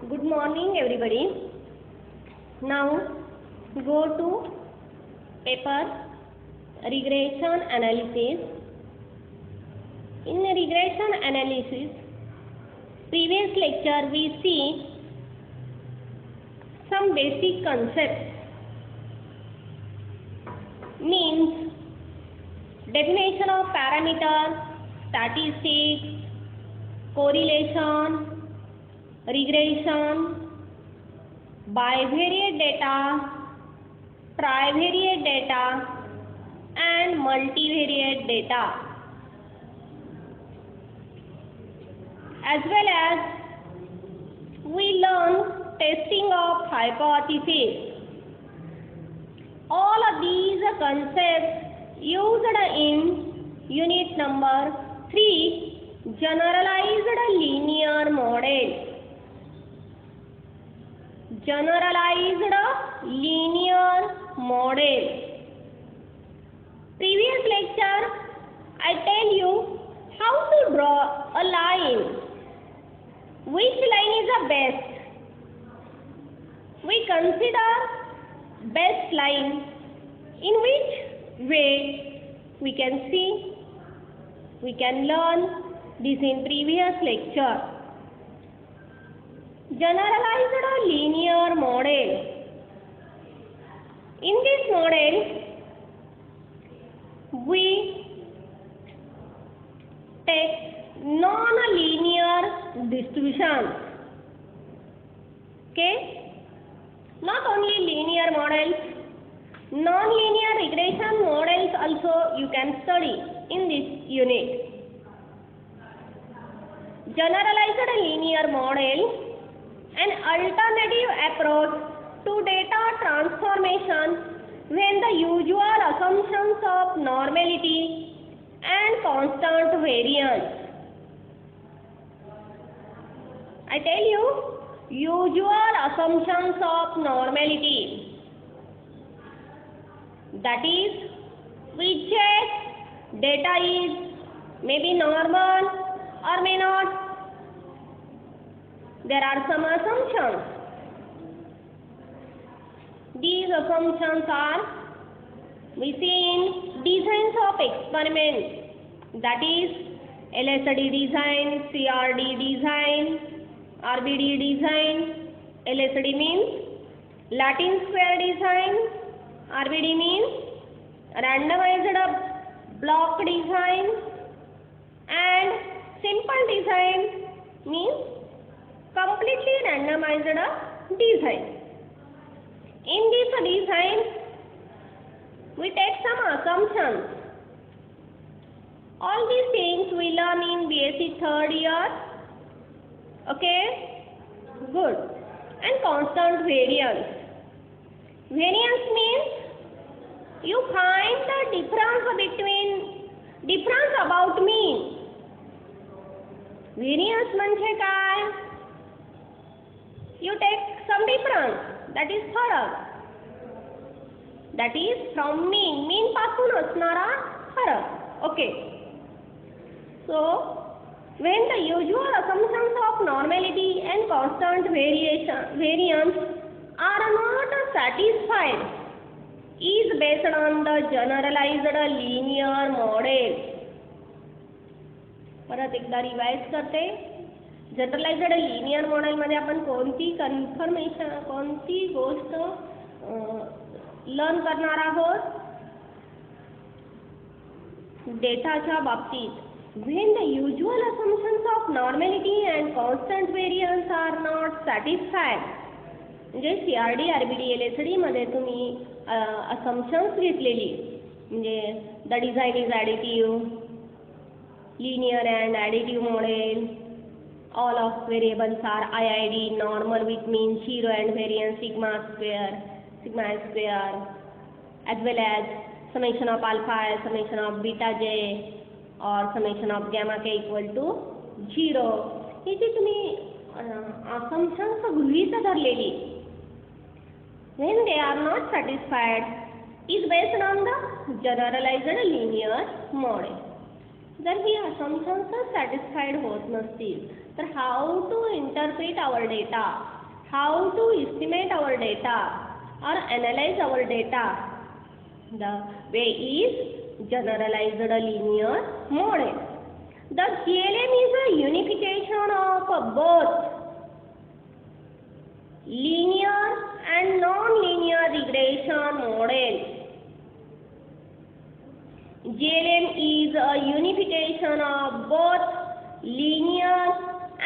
Good morning, everybody. Now go to paper regression analysis. In regression analysis, previous lecture we see some basic concepts, means definition of parameters, statistics, correlation, regression, bivariate data, trivariate data and multivariate data, as well as we learn testing of hypotheses. All of these concepts used in unit number 3, generalized linear model. Generalized linear model. Previous lecture I tell you how to draw a line. Which line is the best? We consider best line. In which way we can see, we can learn this in previous lecture. Generalized linear model. In this model, we take non-linear distributions. Okay? Not only linear models, non-linear regression models also you can study in this unit. Generalized linear model, an alternative approach to data transformation when the usual assumptions of normality and constant variance. I tell you, usual assumptions of normality. That is, we check data is maybe normal or may not. There are some assumptions. These assumptions are we see in designs of experiments, that is LSD design, CRD design, RBD design. LSD means Latin square design, RBD means randomized block design, and simple design means completely randomized design. In this design, we take some assumptions. All these things we learn in BSc third year. Okay? Good. And constant variance. Variance means you find the difference about mean. Variance म्हणजे काय? You take some difference, that is फरक. That is from mean पासून असणारा फरक. Okay. So, when the usual assumptions of normality and constant variance are not satisfied, is based on the generalized linear model. परत एकदा revise करते. Generalised linear model मध्ये आपण कोणती गोष्ट लर्न करणार आहोत? डेटाच्या बाबतीत when the usual assumptions of normality and constant variance are not satisfied, म्हणजे CRD, RBD, LSD मध्ये तुम्ही assumptions घेतलेली, म्हणजे the design is additive, linear and additive model, all of variables are IID, normal with mean 0 and variance sigma square, as well as summation of alpha, summation of beta j, or summation of gamma k equal to 0. हे जे तुम्ही assumptions गृहीत धरलेली, when they are not satisfied, is based on the generalized linear model. जर ही assumptions satisfied होत नसतील तर how to interpret our data, how to estimate our data or analyze our data. The way is generalized linear model. The GLM is a unification of both linear and non-linear regression models. GLM is a unification of both linear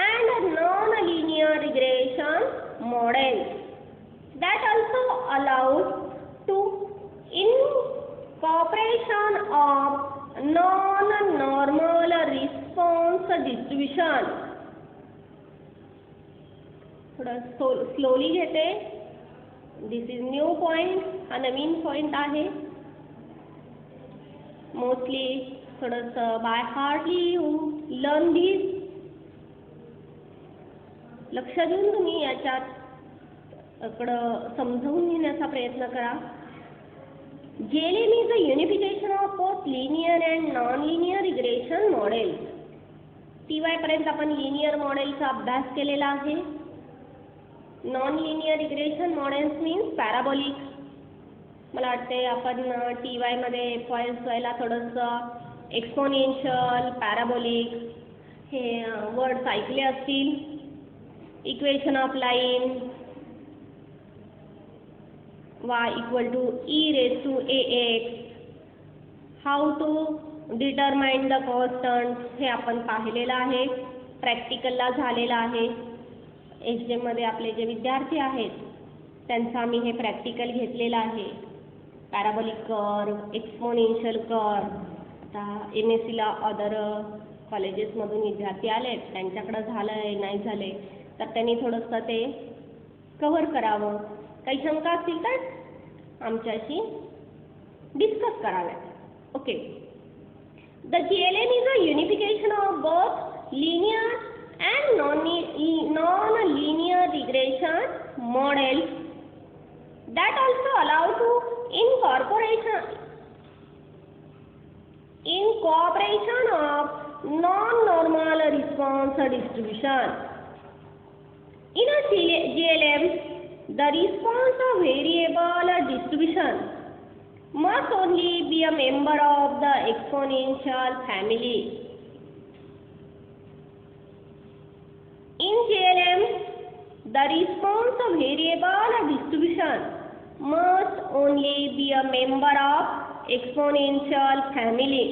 and non-linear regression models that also allows to incorporation of non-normal response distribution. थोड़ा slowly घेते. This is new point, हा नवीन point आहे. Mostly थोडंसं by heartly you learn this. लक्ष देऊन तुम्ही याच्याकडं समजावून घेण्याचा प्रयत्न करा. GLM is a unification of both linear and non-linear regression models. TY पर्यंत आपण लिनियर मॉडेलचा अभ्यास केलेला आहे. Non-linear regression models means parabolic. मला वाटते आपण TY मध्ये व्हायला थोडंसं एक्सपोनेन्शियल, पॅराबोलिक हे वर्ड्स ऐकले असतील. Equation of line y equal to e raised to ax, how to determine the constant हे आपण पाहिलेलं आहे. प्रॅक्टिकलला झालेलं आहे. HM मध्ये आपले जे विद्यार्थी आहेत त्यांचा मी हे प्रॅक्टिकल घेतलेलं आहे. Parabolic curve, exponential curve. आता MSc ला अदर कॉलेजेसमधून विद्यार्थी आले, त्यांच्याकडे झालं आहे नाही झाले तर त्यांनी थोडंसं ते कव्हर करावं. काही शंका असतील तर आमच्याशी डिस्कस कराव्यात. Okay. The GLM is a unification of both linear and non-linear regression models that also allow to incorporation of non-normal response distribution. In a GLM, the response of variable distribution must only be a member of the exponential family. In GLM, the response of variable distribution must only be a member of exponential family,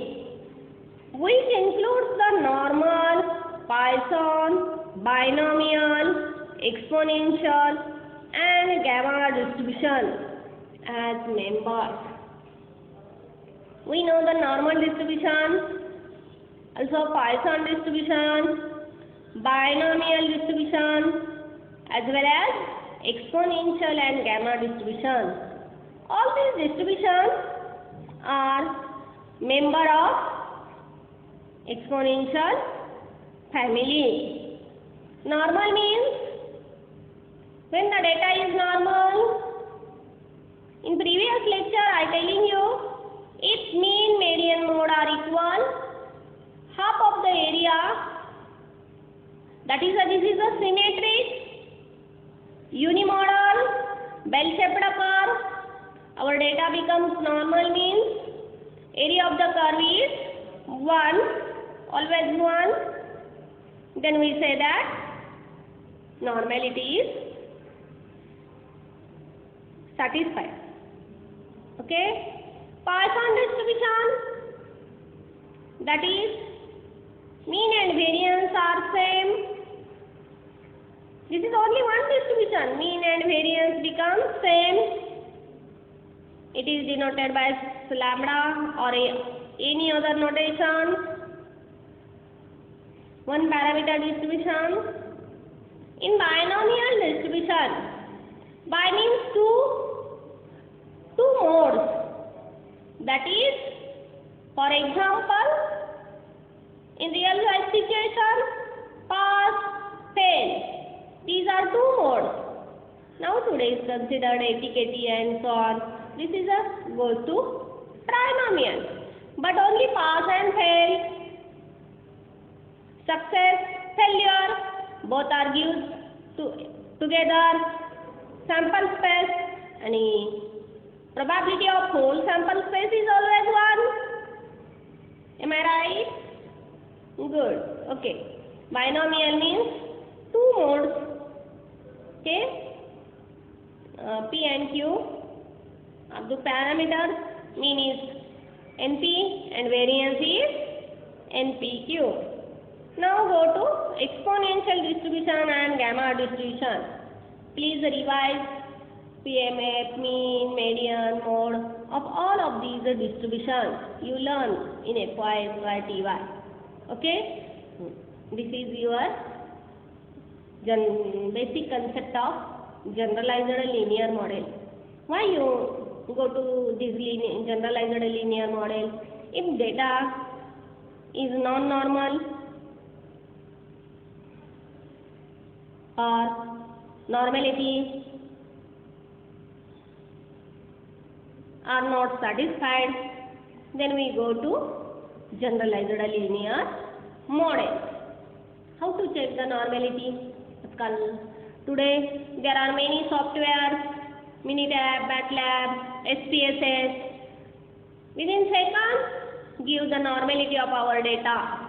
which includes the normal, Poisson, binomial, exponential, and gamma distribution as members. We know the normal distribution, also Poisson distribution, binomial distribution, as well as exponential and gamma distribution. All these distributions are member of exponential family. Normal means when the data is normal. In previous lecture I telling you, if mean, median, mode are equal, half of the area, this is a symmetric unimodal bell-shaped curve. Our data becomes normal means area of the curve is 1, always 1. Then we say that normality is satisfied. Okay. Poisson distribution, that is mean and variance are same. This is only one distribution. Mean and variance become same. It is denoted by lambda or any other notation. One parameter distribution. In binomial distribution, bi means two modes. That is, for example, in real life situation, pass, fail. These are two modes. Now today is considered ATKT and so on. This is goes to trinomial. But only pass and fail. Success, failure. both are gives together sample space and probability of whole sample space is always 1. Am I right? Good. Okay. Binomial means two modes. Okay. P and Q of the parameters. Mean is NP and variance is NPQ. Now go to exponential distribution and gamma distribution. Please revise PMF, mean, median, mode of all of these distributions you learn in FY/TY. Okay? This is your basic concept of generalized linear model. Why you go to this generalized linear model? If data is non-normal or normality are not satisfied, then we go to generalized linear model. How to check the normality? Today there are many softwares, Minitab, MATLAB, SPSS. Within seconds, give the normality of our data.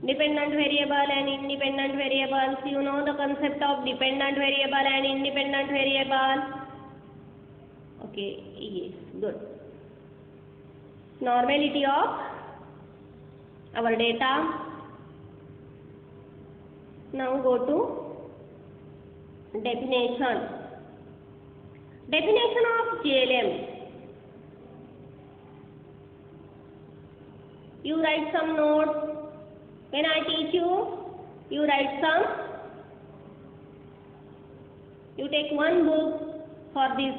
Dependent variable and independent variables. You know the concept of dependent variable and independent variable. Okay, yes, good. Normality of our data. Now go to definition. Definition of GLM. You write some notes. When I teach you, you write some. You take one book for this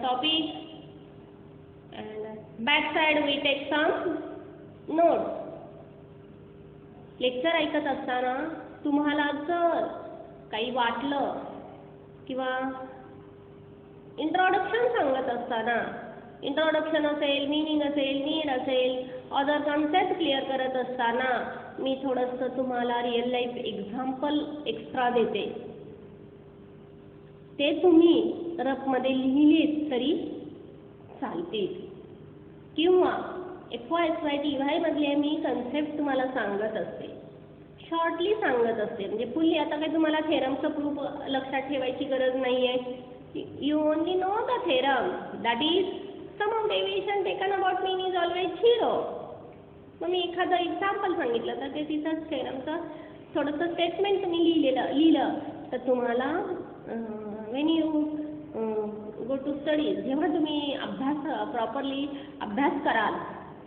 topic, and backside we take some notes. Lecture ऐकत असताना तुम्हाला जर काही वाटलं किंवा introduction सांगत असताना introduction असेल, मीनिंग असेल, नीड असेल, अदर कन्सेप्ट क्लिअर करत असताना मी थोडंसं तुम्हाला रिअल लाईफ एक्झाम्पल एक्स्ट्रा देते. ते तुम्ही रफमध्ये लिहिलेत तरी चालतील किंवा FY/TY मधले मी कन्सेप्ट तुम्हाला सांगत असते, शॉर्टली सांगत असते. म्हणजे फुल्ली आता काही तुम्हाला थेरमचं प्रूफ लक्षात ठेवायची गरज नाही आहे. You only know the theorem, that is sum of deviation taken about mean is always 0. मग मी एखादं एक्झाम्पल सांगितलं तर ते तिथंच थेरमचं थोडंसं स्टेटमेंट तुम्ही लिहिलं तर तुम्हाला when you go to study, जेव्हा तुम्ही प्रॉपरली अभ्यास कराल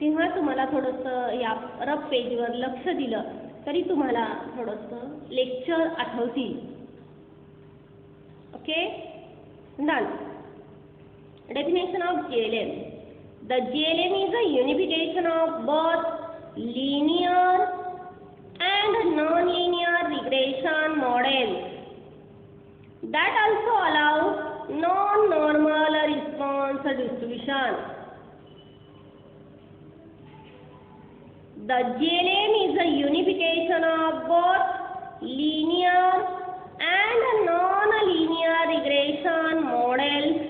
तेव्हा तुम्हाला थोडंसं या रफ पेजवर लक्ष दिलं तरी तुम्हाला थोडंसं लेक्चर आठवतील. Okay, done. Definition of GLM. The GLM is a unification of both linear and non-linear regression models that also allow non-normal response distribution. The GLM is a unification of both linear and non-linear regression models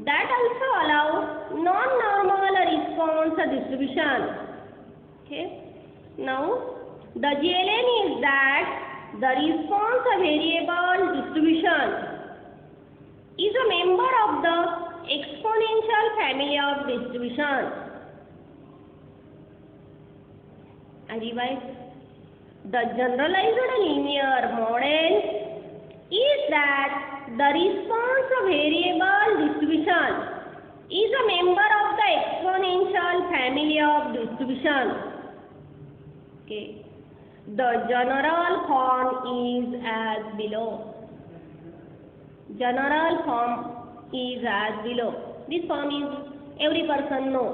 that also allow non-normal response distribution. Okay. Now, the GLM is that the response variable distribution is a member of the exponential family of distribution. I revise. The generalized linear model is that the response variable distribution is a member of the exponential family of distribution. Okay. The general form is as below. General form is as below. This form is every person know.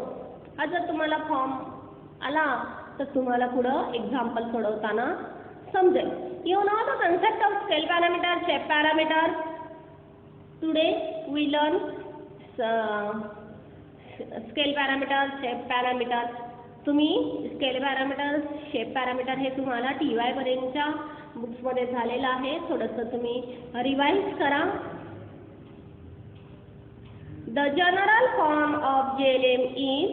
हा जर तुम्हाला form आला तर तुम्हाला पुढे example सोडवताना समजेल. You know the concept of scale parameter, shape parameter. Today we learn scale parameter, shape parameter. तुम्ही स्केल पॅरामीटर, शेप पॅरामीटर हे तुम्हाला TY पर्यंतच्या बुक्समध्ये झालेलं आहे. थोडंसं तुम्ही रिवाइज करा. The general form of JLM is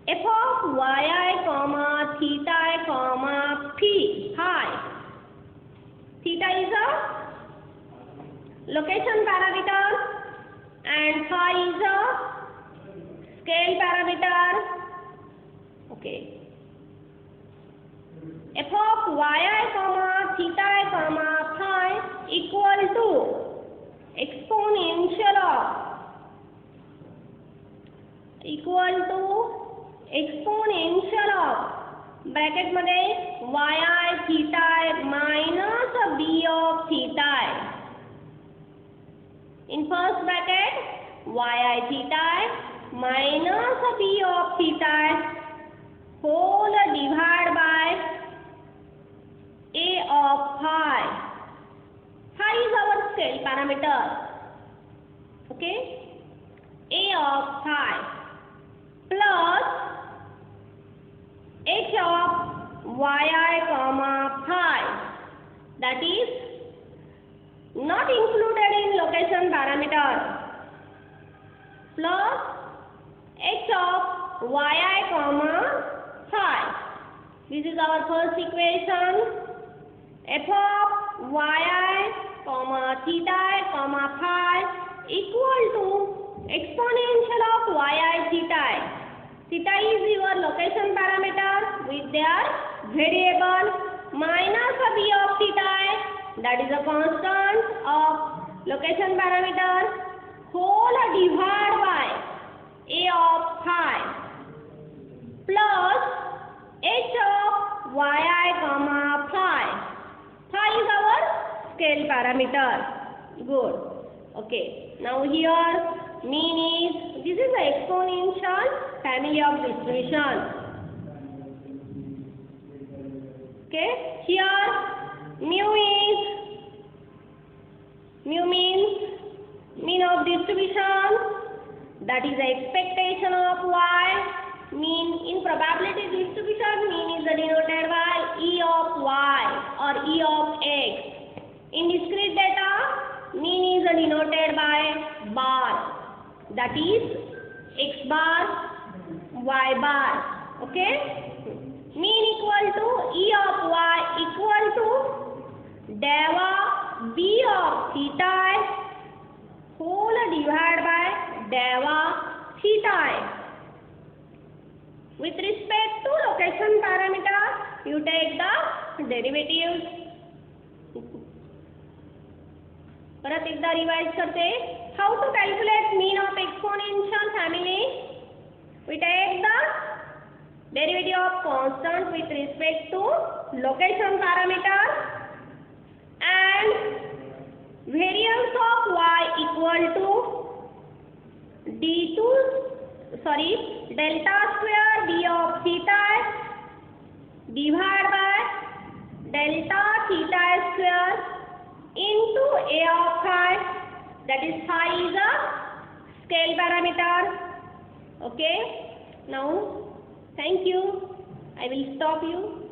f of yi, theta, phi. Theta is a location parameter and phi is a scale parameter. Okay. F of yi, theta, phi equal to exponential of bracket मध्ये yi theta minus b of theta. In first bracket yi theta minus b of theta whole divided by a of phi. Phi is our scale parameter. Okay, a of phi plus h of yi, phi, that is not included in location parameter, plus h of yi, phi. This is our first equation. F of yi, theta, phi equal to exponential of yi theta. Theta is your location parameter with their variable minus b of theta, that is a constant of location parameter, whole divided by a of phi plus h of yi, phi. Phi is our scale parameter. Good. Okay. Now here mean is, this is the exponential family of distribution. Okay, here mu means mean of distribution, that is the expectation of y. Mean in probability distribution, mean is denoted by E of y or E of x. In discrete data, mean is denoted by bar, that is x bar, y bar. Okay, mean equal to E of y equal to deva b of theta whole divided by deva theta. With respect to location parameter, you take the derivatives. परत एकदा revise करते. How to calculate mean of exponential family? We take the derivative of constant with respect to location parameter and variance of y equal to delta square d of theta divided by delta theta square into a of phi, that is phi is a scale parameter. Okay, now thank you. I will stop you.